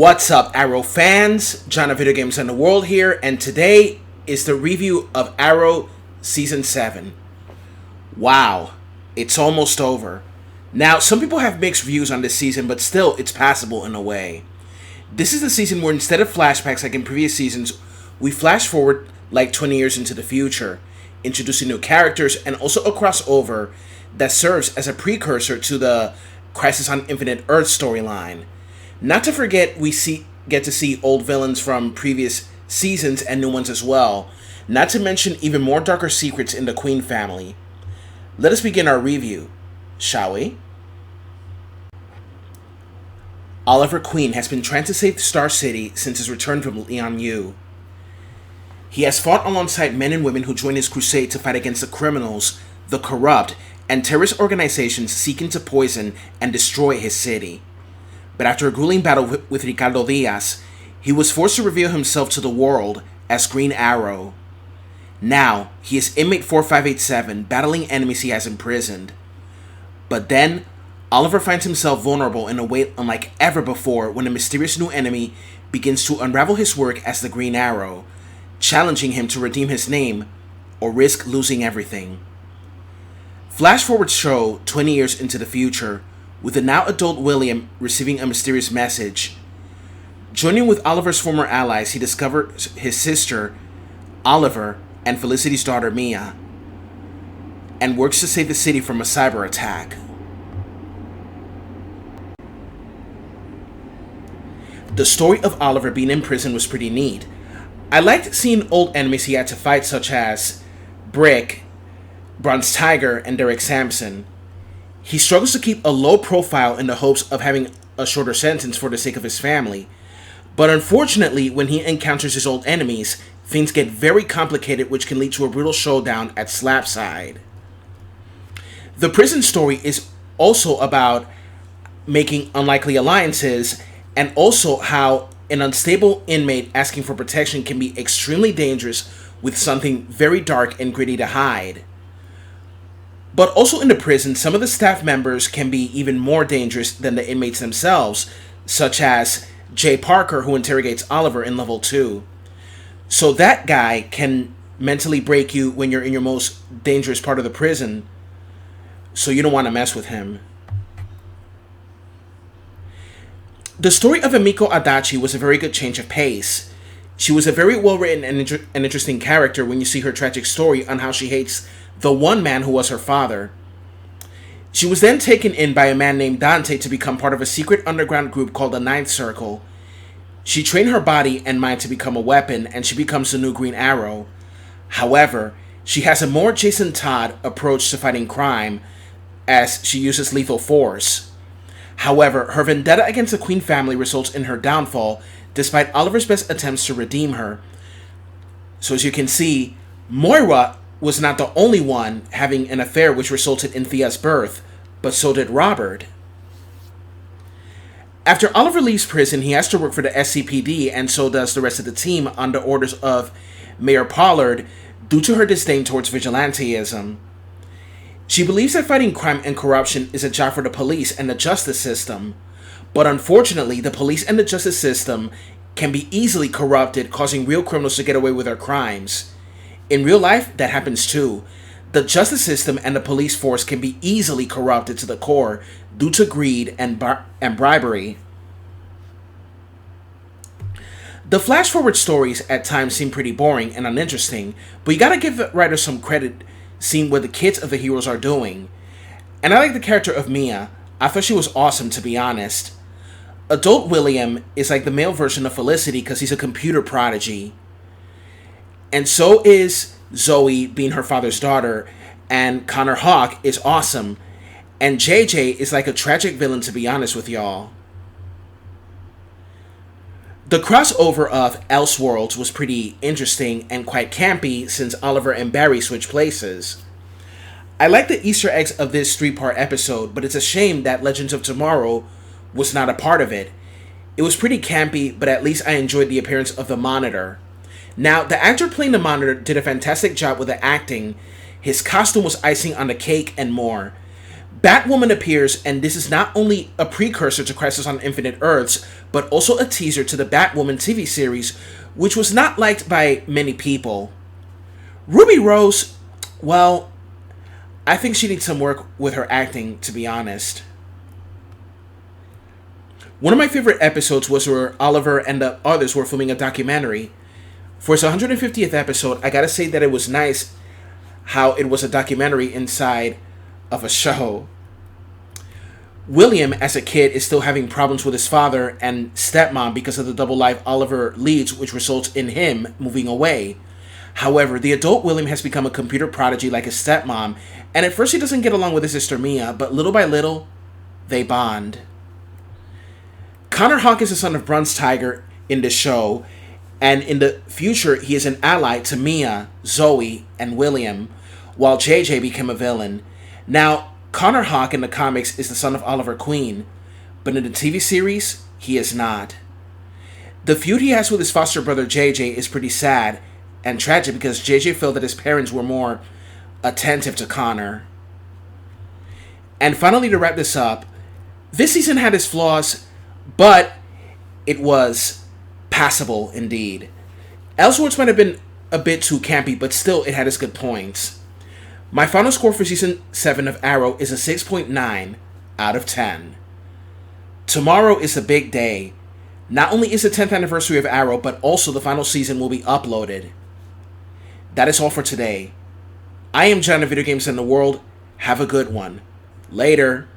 What's up, Arrow fans? John of Video Games and the World here, and today is the review of Arrow Season 7. Wow, it's almost over. Now, some people have mixed views on this season, but still, it's passable in a way. This is the season where instead of flashbacks like in previous seasons, we flash forward like 20 years into the future, introducing new characters and also a crossover that serves as a precursor to the Crisis on Infinite Earth storyline. Not to forget, we get to see old villains from previous seasons and new ones as well, not to mention even more darker secrets in the Queen family. Let us begin our review, shall we? Oliver Queen has been trying to save Star City since his return from Lian. He has fought alongside men and women who joined his crusade to fight against the criminals, the corrupt, and terrorist organizations seeking to poison and destroy his city. But after a grueling battle with Ricardo Diaz, he was forced to reveal himself to the world as Green Arrow. Now, he is inmate 4587, battling enemies he has imprisoned. But then, Oliver finds himself vulnerable in a way unlike ever before when a mysterious new enemy begins to unravel his work as the Green Arrow, challenging him to redeem his name or risk losing everything. Flash forward show 20 years into the future, with the now adult William receiving a mysterious message. Joining with Oliver's former allies, he discovers his sister, Oliver, and Felicity's daughter, Mia, and works to save the city from a cyber attack. The story of Oliver being in prison was pretty neat. I liked seeing old enemies he had to fight, such as Brick, Bronze Tiger, and Derek Sampson. He struggles to keep a low profile in the hopes of having a shorter sentence for the sake of his family. But unfortunately, when he encounters his old enemies, things get very complicated, which can lead to a brutal showdown at Slapside. The prison story is also about making unlikely alliances, and also how an unstable inmate asking for protection can be extremely dangerous with something very dark and gritty to hide. But also in the prison, some of the staff members can be even more dangerous than the inmates themselves, such as Jay Parker, who interrogates Oliver in level 2. So that guy can mentally break you when you're in your most dangerous part of the prison, so you don't want to mess with him. The story of Emiko Adachi was a very good change of pace. She was a very well-written and interesting character when you see her tragic story on how she hates the one man who was her father. She was then taken in by a man named Dante to become part of a secret underground group called the Ninth Circle. She trained her body and mind to become a weapon, and she becomes the new Green Arrow. However, she has a more Jason Todd approach to fighting crime, as she uses lethal force. However, her vendetta against the Queen family results in her downfall, despite Oliver's best attempts to redeem her. So as you can see, Moira was not the only one having an affair which resulted in Thea's birth, but so did Robert. After Oliver leaves prison, he has to work for the SCPD, and so does the rest of the team under orders of Mayor Pollard due to her disdain towards vigilanteism. She believes that fighting crime and corruption is a job for the police and the justice system, but unfortunately, the police and the justice system can be easily corrupted, causing real criminals to get away with their crimes. In real life, that happens too. The justice system and the police force can be easily corrupted to the core due to greed and bribery. The flash-forward stories at times seem pretty boring and uninteresting, but you gotta give the writers some credit seeing what the kids of the heroes are doing. And I like the character of Mia. I thought she was awesome, to be honest. Adult William is like the male version of Felicity because he's a computer prodigy. And so is Zoe, being her father's daughter, and Connor Hawke is awesome. And JJ is like a tragic villain, to be honest with y'all. The crossover of Elseworlds was pretty interesting and quite campy since Oliver and Barry switch places. I like the Easter eggs of this 3-part episode, but it's a shame that Legends of Tomorrow was not a part of it. It was pretty campy, but at least I enjoyed the appearance of the Monitor. Now, the actor playing the Monitor did a fantastic job with the acting. His costume was icing on the cake and more. Batwoman appears, and this is not only a precursor to Crisis on Infinite Earths, but also a teaser to the Batwoman TV series, which was not liked by many people. Ruby Rose, well, I think she needs some work with her acting, to be honest. One of my favorite episodes was where Oliver and the others were filming a documentary. For its 150th episode, I gotta say that it was nice how it was a documentary inside of a show. William, as a kid, is still having problems with his father and stepmom because of the double life Oliver leads, which results in him moving away. However, the adult William has become a computer prodigy like his stepmom, and at first he doesn't get along with his sister Mia, but little by little, they bond. Connor Hawke is the son of Bronze Tiger in the show, and in the future he is an ally to Mia, Zoe, and William, while JJ became a villain. Now, Connor Hawke in the comics is the son of Oliver Queen, but in the TV series, he is not. The feud he has with his foster brother JJ is pretty sad and tragic because JJ felt that his parents were more attentive to Connor. And finally, to wrap this up, this season had its flaws, but it was passable indeed. Elseworlds might have been a bit too campy, but still it had its good points. My final score for Season 7 of Arrow is a 6.9 out of 10. Tomorrow is a big day. Not only is the 10th anniversary of Arrow, but also the final season will be uploaded. That is all for today. I am John of Video Games in the World. Have a good one. Later.